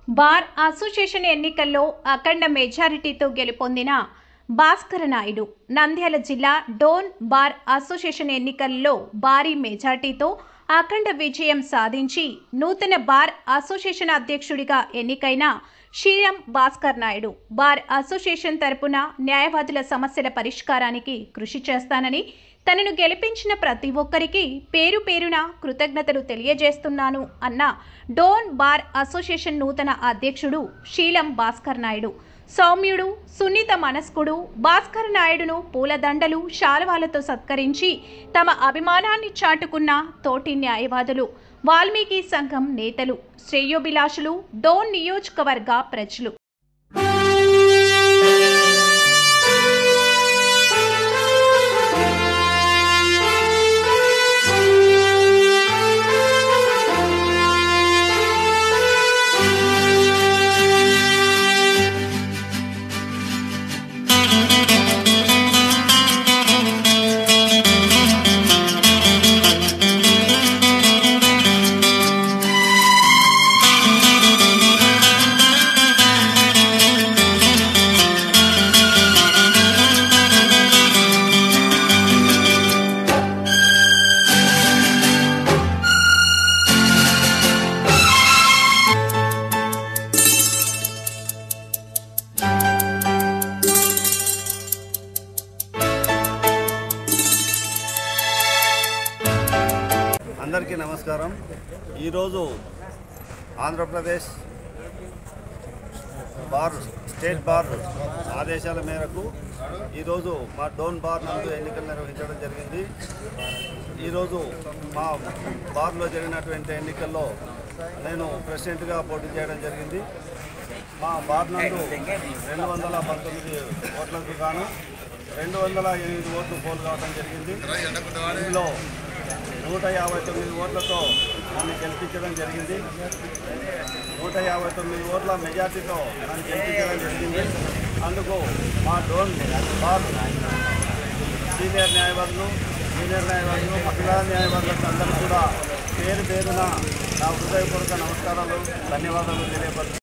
Bar association ఎన్నికల్లో అఖండ మెజారిటీతో గెలుపొందిన భాస్కర నాయుడు నంద్యాల జిల్లా డోన్ బార్ అసోసియేషన్ ఎన్నికల్లో భారీ మెజారిటీతో అఖండ విజయం సాధించి నూతన బార్ అసోసియేషన్ అధ్యక్షుడిగా ఎన్నికైన శీలం భాస్కర్ నాయుడు బార్ అసోసియేషన్ తరపున న్యాయవాదుల సమస్యల పరిష్కారానికి కృషి చేస్తానని తనను గెలిపించిన ప్రతి ఒక్కరికి పేరు పేరున కృతజ్ఞతలు తెలియజేస్తున్నాను అన్న డోన్ బార్ అసోసియేషన్ నూతన అధ్యక్షుడు శీలం భాస్కర్ నాయుడు సౌమ్యుడు సున్నిత మనస్కుడు భాస్కర్ నాయుడును పూలదండలు శాలువాలతో సత్కరించి తమ అభిమానాన్ని చాటుకున్న తోటి న్యాయవాదులు వాల్మీకి సంఘం నేతలు శ్రేయోభిలాషులు డోన్ నియోజకవర్గ ప్రజలు అందరికీ నమస్కారం। ఈరోజు ఆంధ్రప్రదేశ్ స్టేట్ బార్ ఆదేశాల మేరకు ఈరోజు మా డోన్ బార్ నందు ఎన్నికలు నిర్వహించడం జరిగింది। ఈరోజు మా బార్లో జరిగినటువంటి ఎన్నికల్లో నేను ప్రెసిడెంట్గా పోటీ చేయడం జరిగింది। మా బార్ నందు 219 ఓట్లకు గాను 208 ఓట్లు పోలు కావడం జరిగింది। ఇందులో 159 ఓట్లతో నన్ను గెలిపించడం జరిగింది। 159 ఓట్ల మెజార్టీతో నన్ను గెలిపించడం జరిగింది। అందుకు మా డోన్ బార్ సీనియర్ న్యాయవాదులు మహిళా న్యాయవాదులకు అందరూ కూడా పేరు పేరున నా హృదయపూర్వక నమస్కారాలు, ధన్యవాదాలు తెలియపరుస్తున్నాను।